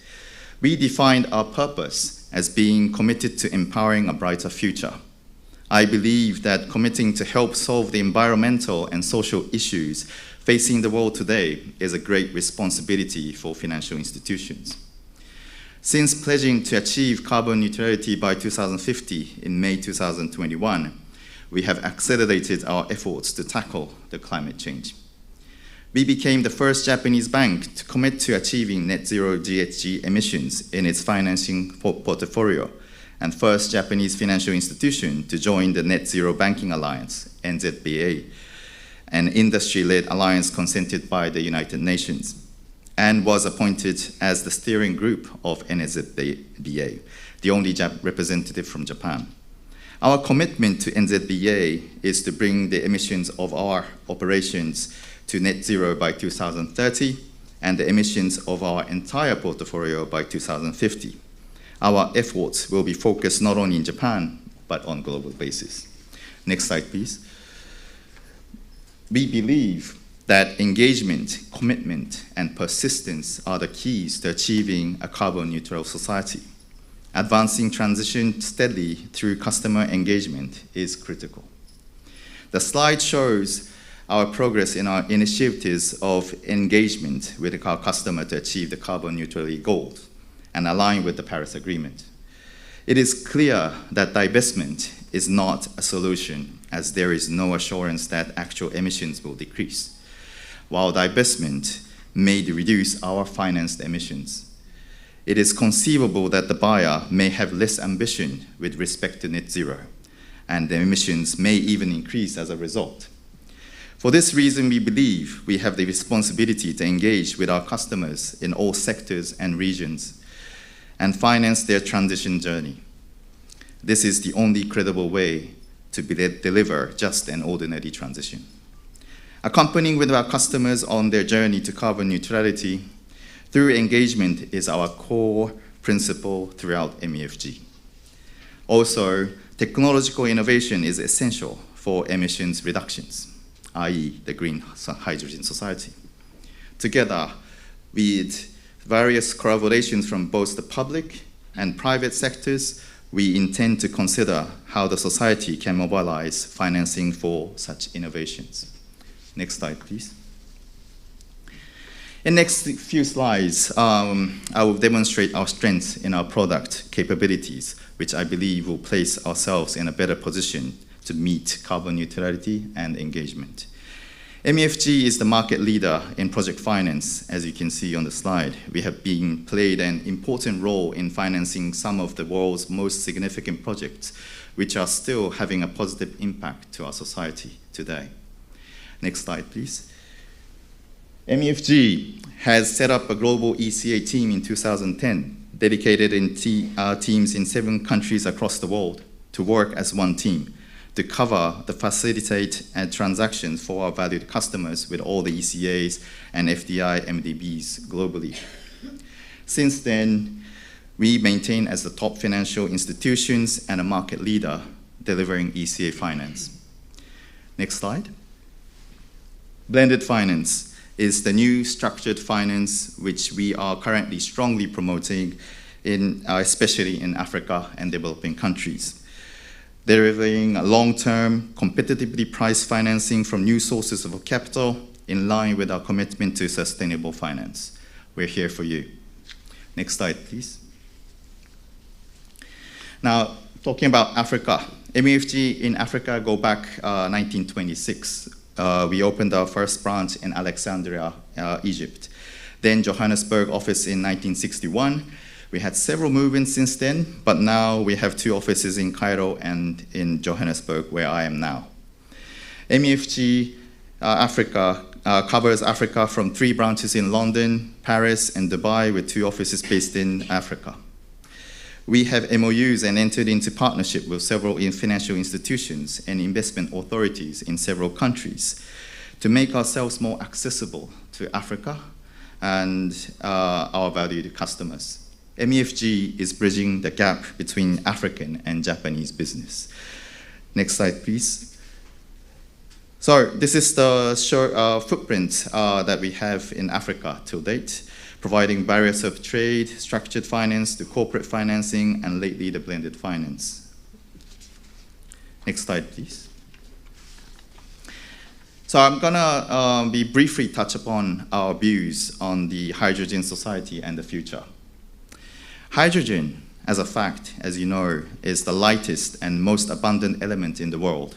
We defined our purpose as being committed to empowering a brighter future. I believe that committing to help solve the environmental and social issues facing the world today is a great responsibility for financial institutions. Since pledging to achieve carbon neutrality by 2050 in May 2021, we have accelerated our efforts to tackle the climate change. We became the first Japanese bank to commit to achieving net zero GHG emissions in its financing portfolio, and first Japanese financial institution to join the Net Zero Banking Alliance, NZBA, an industry-led alliance consented by the United Nations, and was appointed as the steering group of NZBA, the only representative from Japan. Our commitment to NZBA is to bring the emissions of our operations to net zero by 2030 and the emissions of our entire portfolio by 2050. Our efforts will be focused not only in Japan, but on a global basis. Next slide, please. We believe that engagement, commitment, and persistence are the keys to achieving a carbon neutral society. Advancing transition steadily through customer engagement is critical. The slide shows our progress in our initiatives of engagement with our customer to achieve the carbon neutrality goals and align with the Paris Agreement. It is clear that divestment is not a solution, as there is no assurance that actual emissions will decrease, while divestment may reduce our financed emissions. It is conceivable that the buyer may have less ambition with respect to net zero, and the emissions may even increase as a result. For this reason, we believe we have the responsibility to engage with our customers in all sectors and regions and finance their transition journey. This is the only credible way to deliver just an ordinary transition. Accompanying with our customers on their journey to carbon neutrality through engagement is our core principle throughout MUFG. Also, technological innovation is essential for emissions reductions, i.e. the green hydrogen society. Together with various collaborations from both the public and private sectors, we intend to consider how the society can mobilize financing for such innovations. Next slide, please. In the next few slides, I will demonstrate our strengths in our product capabilities, which I believe will place ourselves in a better position to meet carbon neutrality and engagement. MUFG is the market leader in project finance, as you can see on the slide. We have played an important role in financing some of the world's most significant projects, which are still having a positive impact to our society today. Next slide, please. MUFG has set up a global ECA team in 2010, dedicated in teams in 7 countries across the world to work as one team to cover the facilitate and transactions for our valued customers with all the ECAs and FDI MDBs globally. Since then, we maintain as the top financial institutions and a market leader delivering ECA finance. Next slide. Blended finance is the new structured finance which we are currently strongly promoting, especially in Africa and developing countries. Delivering a long-term, competitively priced financing from new sources of capital in line with our commitment to sustainable finance. We're here for you. Next slide, please. Now, talking about Africa, MUFG in Africa go back 1926. We opened our first branch in Alexandria, Egypt. Then Johannesburg office in 1961. We had several movements since then, but now we have 2 offices in Cairo and in Johannesburg, where I am now. MUFG Africa covers Africa from 3 branches in London, Paris, and Dubai, with 2 offices based in Africa. We have MOUs and entered into partnership with several financial institutions and investment authorities in several countries to make ourselves more accessible to Africa and our valued customers. MUFG is bridging the gap between African and Japanese business. Next slide, please. So this is the short footprint that we have in Africa to date, providing barriers of trade, structured finance, to corporate financing, and lately the blended finance. Next slide, please. So I'm gonna be briefly touch upon our views on the hydrogen society and the future. Hydrogen, as a fact, as you know, is the lightest and most abundant element in the world,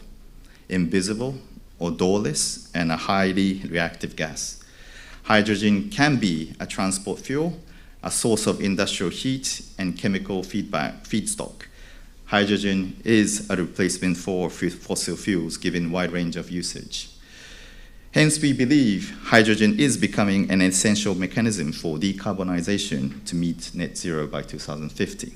invisible, odorless, and a highly reactive gas. Hydrogen can be a transport fuel, a source of industrial heat, and chemical feedstock. Hydrogen is a replacement for fossil fuels given wide range of usage. Hence, we believe hydrogen is becoming an essential mechanism for decarbonization to meet net zero by 2050.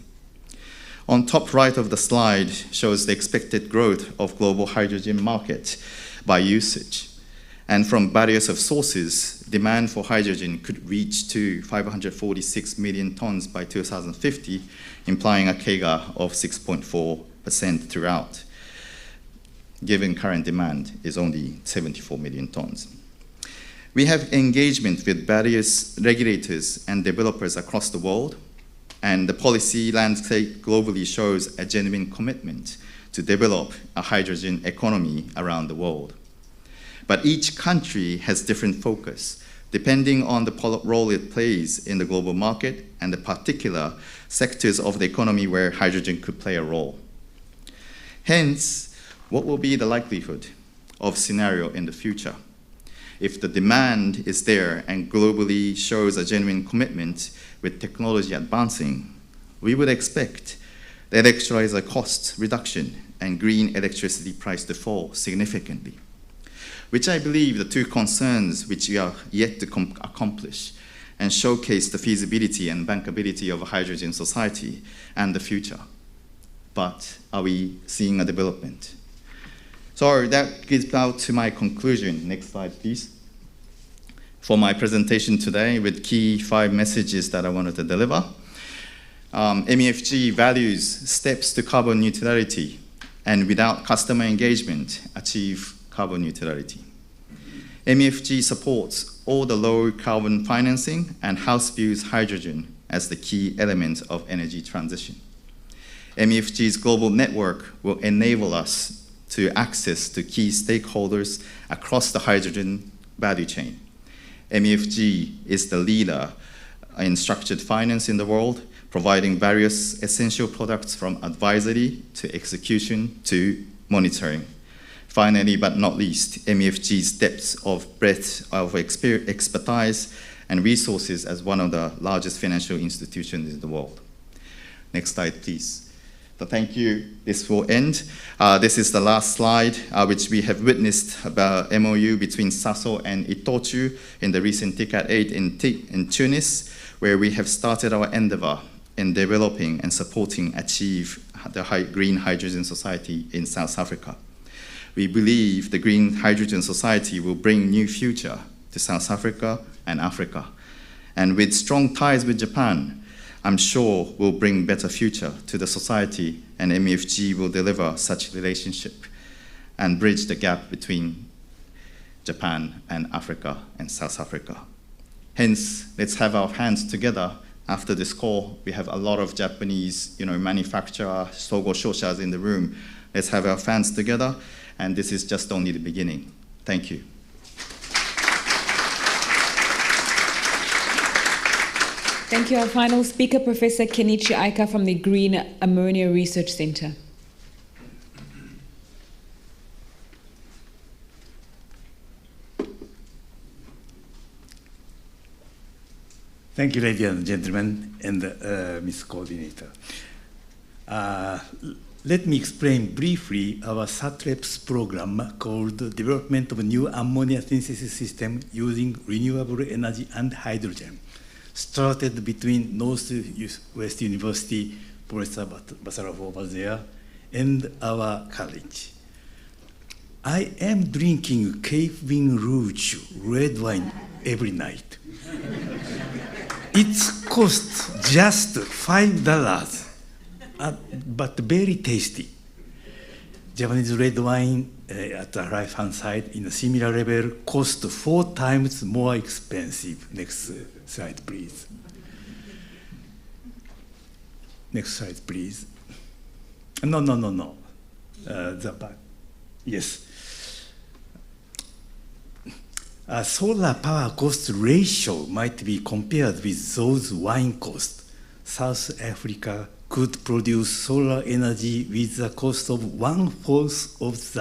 On top right of the slide shows the expected growth of global hydrogen market by usage. And from various of sources, demand for hydrogen could reach to 546 million tons by 2050, implying a CAGR of 6.4% throughout, given current demand is only 74 million tons. We have engagement with various regulators and developers across the world, and the policy landscape globally shows a genuine commitment to develop a hydrogen economy around the world. But each country has different focus, depending on the role it plays in the global market and the particular sectors of the economy where hydrogen could play a role. Hence, what will be the likelihood of scenario in the future? If the demand is there and globally shows a genuine commitment with technology advancing, we would expect the electrolyzer cost reduction and green electricity price to fall significantly, which I believe the 2 concerns which we are yet to accomplish and showcase the feasibility and bankability of a hydrogen society and the future. But are we seeing a development? So that gets out to my conclusion. Next slide, please. For my presentation today with key 5 messages that I wanted to deliver. MUFG values steps to carbon neutrality, and without customer engagement, achieve carbon neutrality. MUFG supports all the low carbon financing and house views hydrogen as the key element of energy transition. MUFG's global network will enable us to access to key stakeholders across the hydrogen value chain. MUFG is the leader in structured finance in the world, providing various essential products from advisory to execution to monitoring. Finally, but not least, MUFG's breadth of expertise and resources as one of the largest financial institutions in the world. Next slide, please. So thank you. This will end. This is the last slide, which we have witnessed about MOU between SASO and Itochu in the recent TICAD 8 in Tunis, where we have started our endeavor in developing and supporting achieve the green hydrogen society in South Africa. We believe the green hydrogen society will bring new future to South Africa and Africa. And with strong ties with Japan, I'm sure will bring better future to the society, and MUFG will deliver such relationship and bridge the gap between Japan and Africa and South Africa. Hence, let's have our hands together. After this call, we have a lot of Japanese manufacturer, Sogo Shoshas in the room. Let's have our hands together, and this is just only the beginning. Thank you. Thank you. Our final speaker, Professor Kenichi Aika from the Green Ammonia Research Center. Thank you, ladies and gentlemen, and Ms. Coordinator. Let me explain briefly our SATREPS program called Development of New Ammonia Synthesis System Using Renewable Energy and Hydrogen, started between Northwest University, Professor Basarov over there, and our college. I am drinking Cape Vin Rouge red wine every night. It's cost just $5, but very tasty. Japanese red wine at the right-hand side in a similar level cost 4 times more expensive. Next slide, please. Next slide, please. No. The back. Yes. Solar power cost ratio might be compared with those wine costs. South Africa could produce solar energy with the cost of 1/4 of the